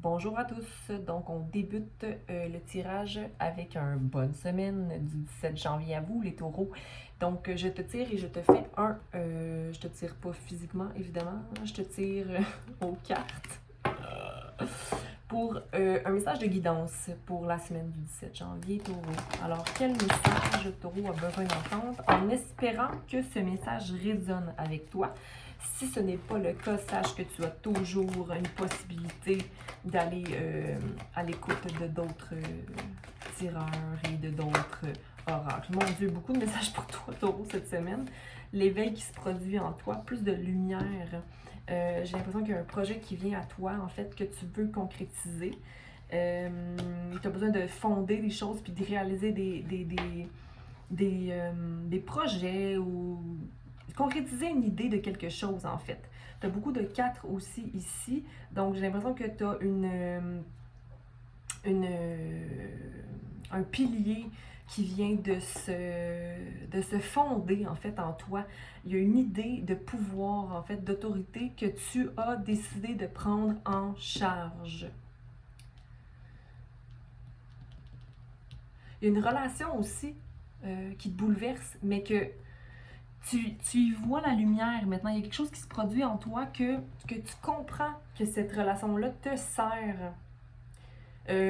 Bonjour à tous, donc on débute le tirage avec une bonne semaine du 17 janvier à vous les taureaux. Donc je te tire et je te fais je te tire pas physiquement évidemment, je te tire aux cartes pour un message de guidance pour la semaine du 17 janvier taureau. Alors quel message taureau a besoin d'entendre en espérant que ce message résonne avec toi? Si ce n'est pas le cas, sache que tu as toujours une possibilité d'aller à l'écoute de d'autres tireurs et de d'autres oracles. Mon Dieu, beaucoup de messages pour toi, taureau, cette semaine. L'éveil qui se produit en toi, plus de lumière. J'ai l'impression qu'il y a un projet qui vient à toi, en fait, que tu veux concrétiser. Tu as besoin de fonder des choses puis de réaliser des projets ou concrétiser une idée de quelque chose, en fait. Tu as beaucoup de 4 aussi ici, donc j'ai l'impression que tu as un pilier qui vient de se fonder, en fait, en toi. Il y a une idée de pouvoir, en fait, d'autorité que tu as décidé de prendre en charge. Il y a une relation aussi qui te bouleverse, mais que tu y vois la lumière maintenant. Il y a quelque chose qui se produit en toi que tu comprends que cette relation-là te sert.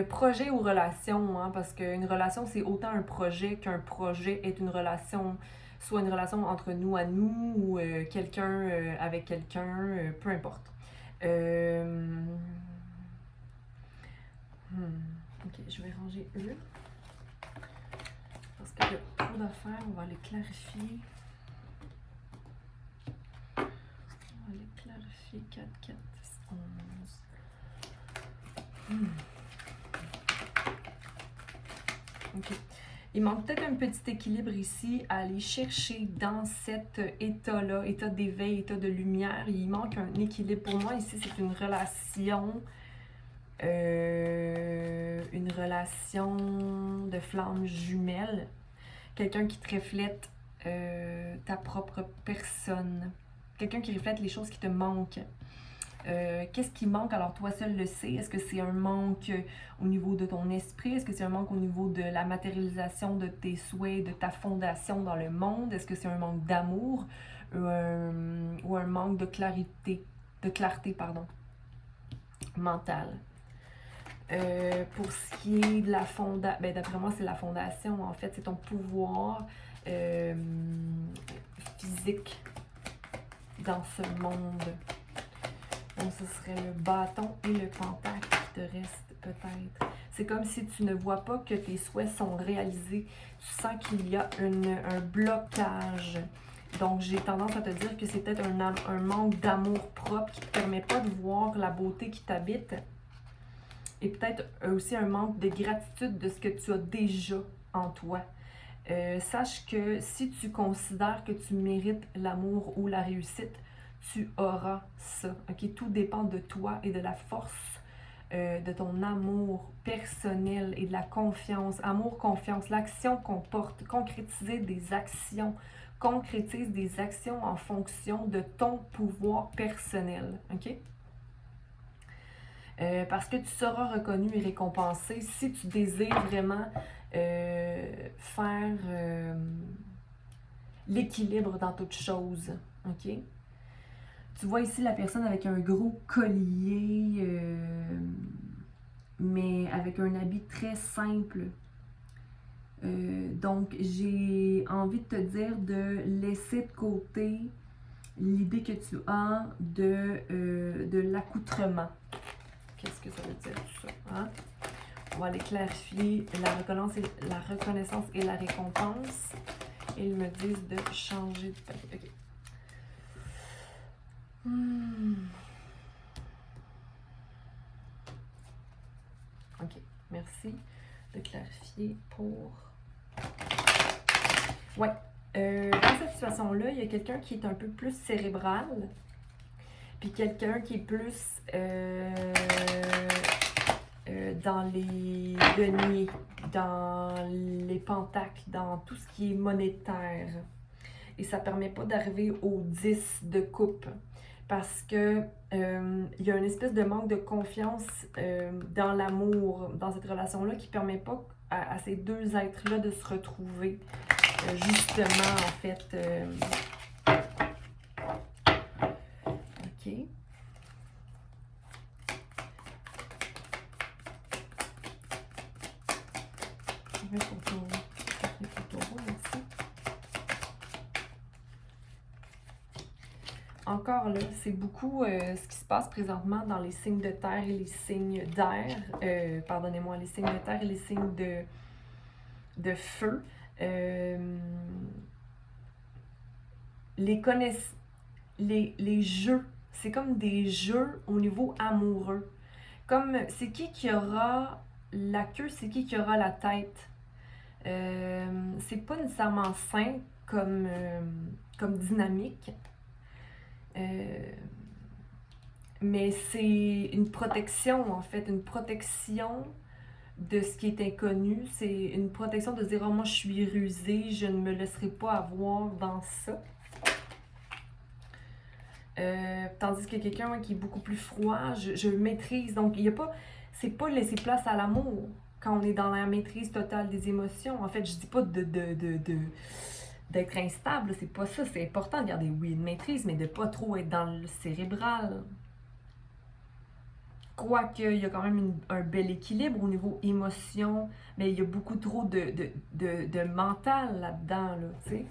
Projet ou relation, hein, parce qu'une relation, c'est autant un projet qu'un projet est une relation, soit une relation entre nous à nous ou quelqu'un avec quelqu'un, peu importe. Ok, je vais ranger eux. Parce qu'il y a trop d'affaires, on va les clarifier. 4, 4, 11. Ok. Il manque peut-être un petit équilibre ici à aller chercher dans cet état-là, état d'éveil, état de lumière. Il manque un équilibre. Pour moi, ici, c'est une relation de flamme jumelle. Quelqu'un qui te reflète ta propre personne. Quelqu'un qui reflète les choses qui te manquent. Qu'est-ce qui manque? Alors toi seul le sais. Est-ce que c'est un manque au niveau de ton esprit? Est-ce que c'est un manque au niveau de la matérialisation de tes souhaits, de ta fondation dans le monde? Est-ce que c'est un manque d'amour ou un manque de clarté, mentale? Pour ce qui est de la fondation, d'après moi, c'est la fondation. En fait, c'est ton pouvoir physique dans ce monde. Donc, ce serait le bâton et le pentacle qui te restent peut-être. C'est comme si tu ne vois pas que tes souhaits sont réalisés. Tu sens qu'il y a un blocage. Donc, j'ai tendance à te dire que c'est peut-être un manque d'amour propre qui ne te permet pas de voir la beauté qui t'habite. Et peut-être aussi un manque de gratitude de ce que tu as déjà en toi. Sache que si tu considères que tu mérites l'amour ou la réussite, tu auras ça. Okay? Tout dépend de toi et de la force de ton amour personnel et de la confiance. Amour, confiance, l'action qu'on porte, concrétiser des actions. Concrétise des actions en fonction de ton pouvoir personnel. OK? Parce que tu seras reconnu et récompensé si tu désires vraiment faire l'équilibre dans toute chose. OK? Tu vois ici la personne avec un gros collier, mais avec un habit très simple. Donc, j'ai envie de te dire de laisser de côté l'idée que tu as de l'accoutrement. Qu'est-ce que ça veut dire tout ça? Hein? On va aller clarifier la reconnaissance et la récompense. Et ils me disent de changer de papier. OK. OK. Merci de clarifier pour... Ouais. Dans cette situation-là, il y a quelqu'un qui est un peu plus cérébral. Puis quelqu'un qui est plus dans les deniers, dans les pentacles, dans tout ce qui est monétaire. Et ça ne permet pas d'arriver au 10 de coupe. parce que il y a une espèce de manque de confiance dans l'amour, dans cette relation-là, qui ne permet pas à ces deux êtres-là de se retrouver. Justement, en fait. OK. Je vais pour Taureau. Merci. Encore là, c'est beaucoup ce qui se passe présentement dans les signes de terre et les signes d'air. Pardonnez-moi, les signes de terre et les signes de feu. Les jeux, c'est comme des jeux au niveau amoureux. Comme c'est qui aura la queue, c'est qui aura la tête. C'est pas nécessairement sain comme dynamique. Mais c'est une protection, en fait, une protection de ce qui est inconnu. C'est une protection de dire, oh, moi je suis rusée, je ne me laisserai pas avoir dans ça. Tandis que quelqu'un qui est beaucoup plus froid, je maîtrise. Donc, il y a pas, c'est pas laisser place à l'amour quand on est dans la maîtrise totale des émotions. En fait, je dis pas d'être instable, c'est pas ça. C'est important de garder, oui, une maîtrise, mais de pas trop être dans le cérébral. Quoique, il y a quand même un bel équilibre au niveau émotion, mais il y a beaucoup trop de mental là-dedans, là, tu sais.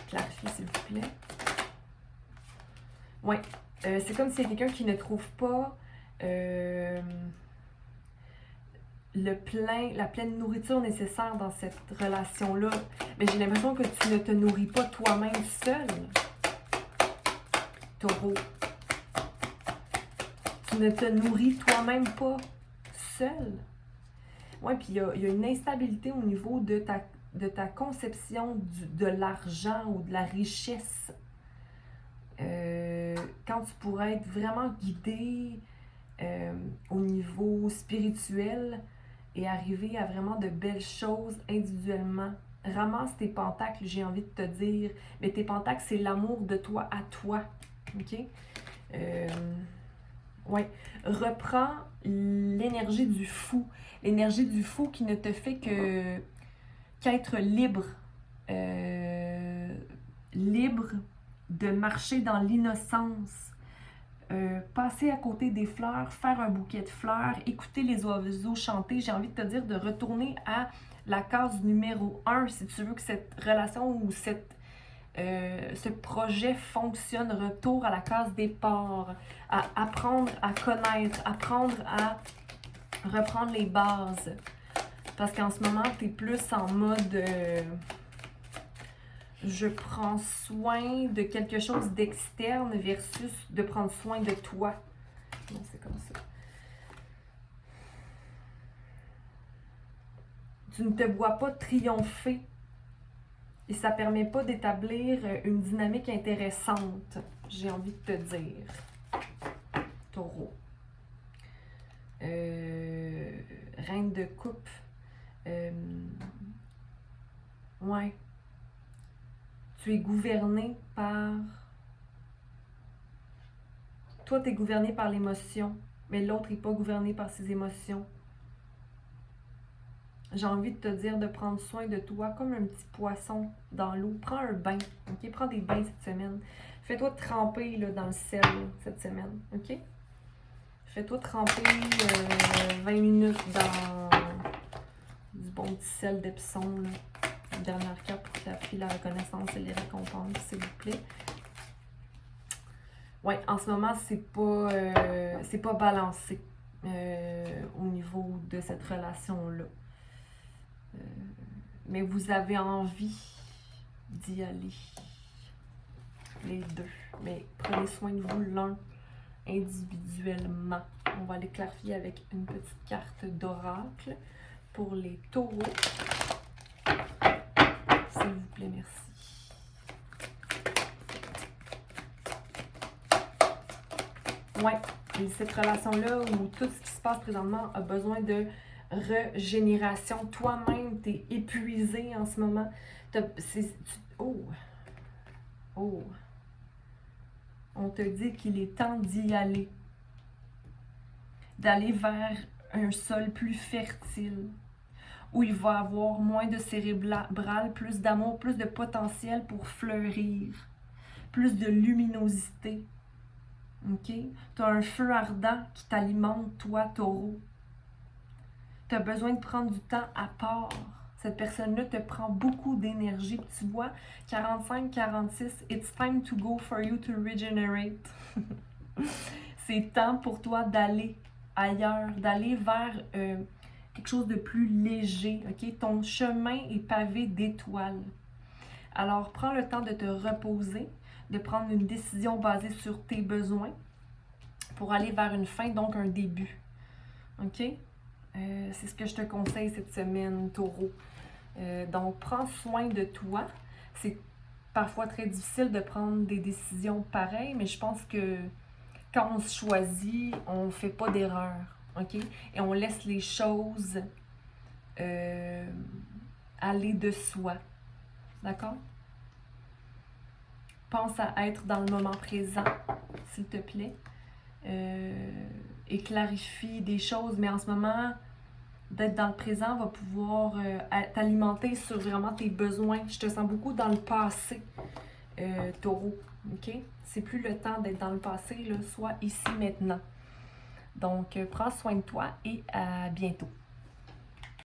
Clarifiez, s'il vous plaît. Oui, c'est comme s'il y a quelqu'un qui ne trouve pas la pleine nourriture nécessaire dans cette relation-là. Mais j'ai l'impression que tu ne te nourris pas toi-même seul, Taureau. Tu ne te nourris toi-même pas seul. Oui, puis il y a une instabilité au niveau de ta conception de l'argent ou de la richesse. Quand tu pourrais être vraiment guidé au niveau spirituel et arriver à vraiment de belles choses individuellement. Ramasse tes pentacles, j'ai envie de te dire. Mais tes pentacles, c'est l'amour de toi à toi. OK? Ouais. Reprends l'énergie du fou. L'énergie du fou qui ne te fait qu'être libre. Libre de marcher dans l'innocence. Passer à côté des fleurs, faire un bouquet de fleurs, écouter les oiseaux chanter. J'ai envie de te dire de retourner à la case numéro 1 si tu veux que cette relation ou ce projet fonctionne. Retour à la case départ, à apprendre à connaître, apprendre à reprendre les bases. Parce qu'en ce moment, tu es plus en mode... je prends soin de quelque chose d'externe versus de prendre soin de toi. Non, c'est comme ça. Tu ne te vois pas triompher. Et ça ne permet pas d'établir une dynamique intéressante, j'ai envie de te dire. Taureau. Reine de coupe. Ouais. Tu es gouverné par... Toi, tu es gouverné par l'émotion, mais l'autre n'est pas gouverné par ses émotions. J'ai envie de te dire de prendre soin de toi comme un petit poisson dans l'eau. Prends un bain, ok? Prends des bains cette semaine. Fais-toi tremper là, dans le sel cette semaine, ok? Fais-toi tremper 20 minutes dans du bon petit sel d'Epsom. Une dernière carte pour que tu aies la reconnaissance et les récompenses, s'il vous plaît. Oui, en ce moment, c'est pas balancé au niveau de cette relation-là. Mais vous avez envie d'y aller, les deux. Mais prenez soin de vous l'un individuellement. On va les clarifier avec une petite carte d'oracle pour les taureaux. S'il vous plaît, merci. Ouais, cette relation-là où tout ce qui se passe présentement a besoin de régénération. Toi-même, tu es épuisé en ce moment. Oh! on te dit qu'il est temps d'y aller. D'aller vers un sol plus fertile, où il va avoir moins de cérébral, plus d'amour, plus de potentiel pour fleurir, plus de luminosité. OK? Tu as un feu ardent qui t'alimente, toi, taureau. Tu as besoin de prendre du temps à part. Cette personne-là te prend beaucoup d'énergie. Tu vois, 45, 46, it's time to go for you to regenerate. C'est temps pour toi d'aller ailleurs, d'aller vers quelque chose de plus léger. OK? Ton chemin est pavé d'étoiles. Alors, prends le temps de te reposer, de prendre une décision basée sur tes besoins pour aller vers une fin, donc un début. OK? C'est ce que je te conseille cette semaine, taureau. Donc, prends soin de toi. C'est parfois très difficile de prendre des décisions pareilles, mais je pense que quand on se choisit, on ne fait pas d'erreur. OK? Et on laisse les choses aller de soi. D'accord? Pense à être dans le moment présent, s'il te plaît. Et clarifie des choses, mais en ce moment, d'être dans le présent va pouvoir t'alimenter sur vraiment tes besoins. Je te sens beaucoup dans le passé, taureau. OK? C'est plus le temps d'être dans le passé, là, soit ici, maintenant. Donc, prends soin de toi et à bientôt.